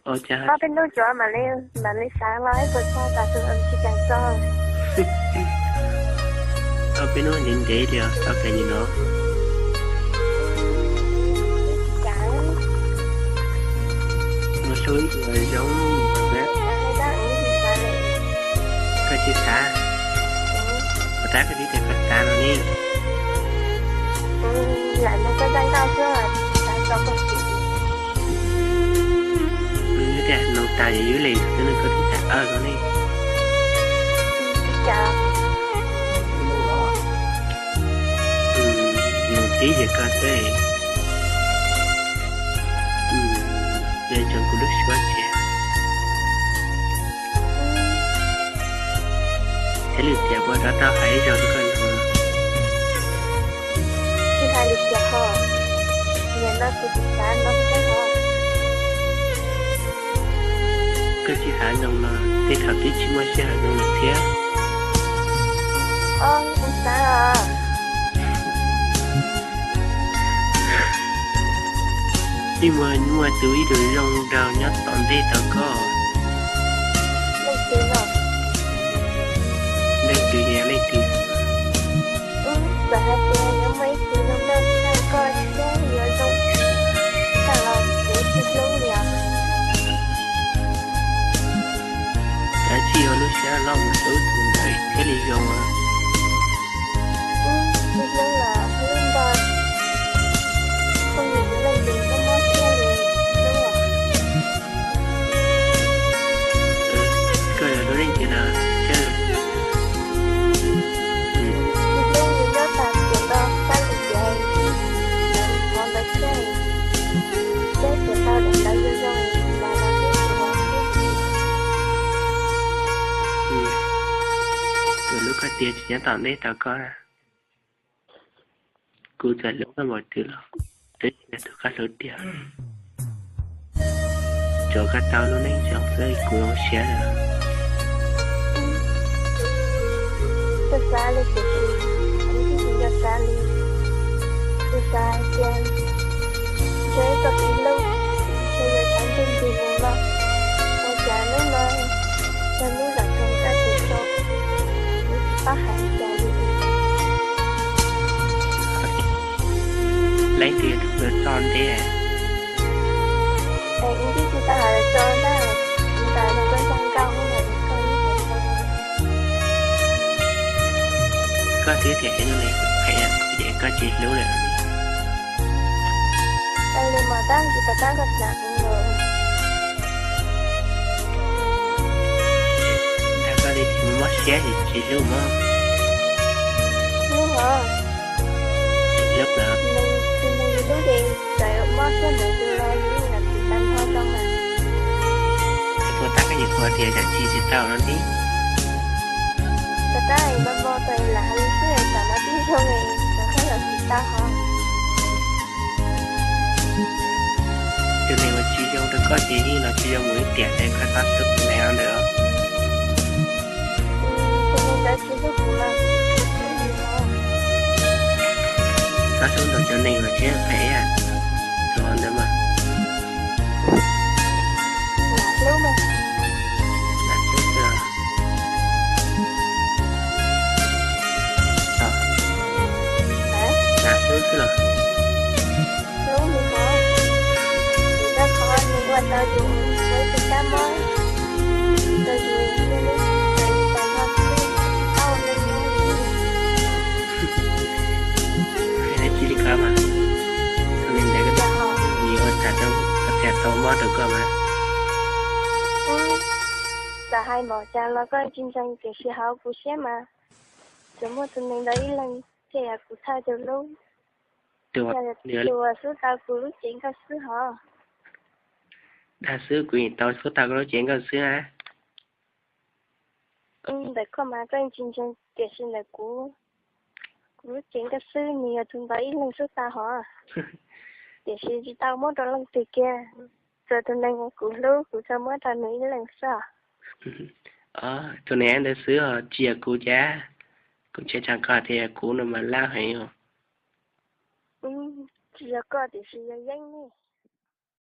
Ồ cha. Ba bên đâu cho mà lên sáng lại vượt qua cả sự âm chỉ càng cho. Ở bên đó nhìn để đi à, sao cái gì nữa? Nó suối rồi giống bé. Cái chiếc xa. Và ta cái đi thì phải xa nó đi. Lại một cái răng cao chưa à? Ta cho con chị. Như thế nó ta dưới lì, nên có thể ta nó đi. Chào. Nhiều tí về cơ thể. Để cho cô đức xóa trẻ. Thế lực trẻ qua đó tao hãy cho nó con hồn. Khi hai lực trẻ hò. Nhà nó cứ thực ra nó cái hò. Cái chị hả nông nó, thế thảo tí chị mới sẽ hả nông là thế. Không sao à. Nhưng mà túi rồi rong rào nhất toàn đi tao có. Lấy tiền rồi. Lấy từ nhà lấy từ. Giờ hai tiền nó mấy tiền nó đâu ra coi sẽ nhiều đâu. Ta làm để thích lâu liền. Đã chi ở lúc sẽ lo một số thường đợi thế lý do à. Thích lâu là lên đòi. Không nhìn lên tiền có mất xe liền. Đúng rồi. Coi ở đó đến chị nào chứ. Thích lâu nhìn nó tàn chuyện đó. Ta được dạy. Còn đấy chơi. Chết của tao để lấy vô rồi. Là nó biết của Từ lúc có tiền chị nhắn tạm đấy tao có à. Cô trả lúc có một thứ là tới là tôi có lối tiền. Cho các tao nó đánh chọn rơi của nó xé rồi. Tôi xa lên của chị. Anh thích cho xa lên. Tôi xa trên. Chế có tí lâu. Chế giờ chẳng tin gì vùng lo. Tôi chả nước nói. Cho nước là không ra từ sâu. Bác hẳn chả đi. Lấy tiền được son thế à. Anh biết chúng ta là cho nó. Chúng ta nó có răng cao không là được coi như thế thôi. Có thứ thì nó này phải để có chị lưu lại nó đi. Anh lên mà tăng thì ta gặp nặng rồi. Đã có đi thì mới mất xé thì chị lưu mà. Đúng hả? Lúc nào Mình đúng đi. Tại ông mất sẽ được tôi lo như là chị tăng hoa trong mà. cô ta cái gì qua thì là chi thì tao nó đi. Thật ra thì bên vô tôi là hơi xíu là sợ nó biết cho mình. Rồi thấy là chị ta hả? Cho nên mà chị dâu nó có gì như là chị dâu mới tiền để có phát sức này ăn được. Cho nên đã chị rất cũng là Có số đồ cho nên là chế phải à. Rồi nữa mà. lúc mà Là số giờ. hả? Là số giờ. Lúc thì khó. Thì rất khó nhưng mà tao dù với chị ta mới. Tao dù như lúc tại vì tao hoa xíu. Tao lên nói gì. Phải là chi đi cơ mà. Cho nên để cái Dạ hả? nhiều hơn cả đâu. Có thể tao mất được cơ mà. Cả hai bỏ cha là có kinh doanh cái sự hảo của xe mà. Chúng một tuần mình đấy lần thì là của thay từ lúc. Được Là nữa từ số tao của lúc chuyện các thứ hả? đa số quyền tao số tao có nói chuyện con xưa á. Để có mà có kinh doanh cái sự này của lúc chuyện các thứ nhiều tuần đấy lần số tao hả? Cái sự chỉ tao mất đó lần từ kia. Rồi tuần này của lúc của tao mất ra mấy lần sao? Cho nên đa số chia cô cha. Cũng sẽ chẳng có thể cô nó mà lao hay không. Chỉ là có thì sự danh nhỉ.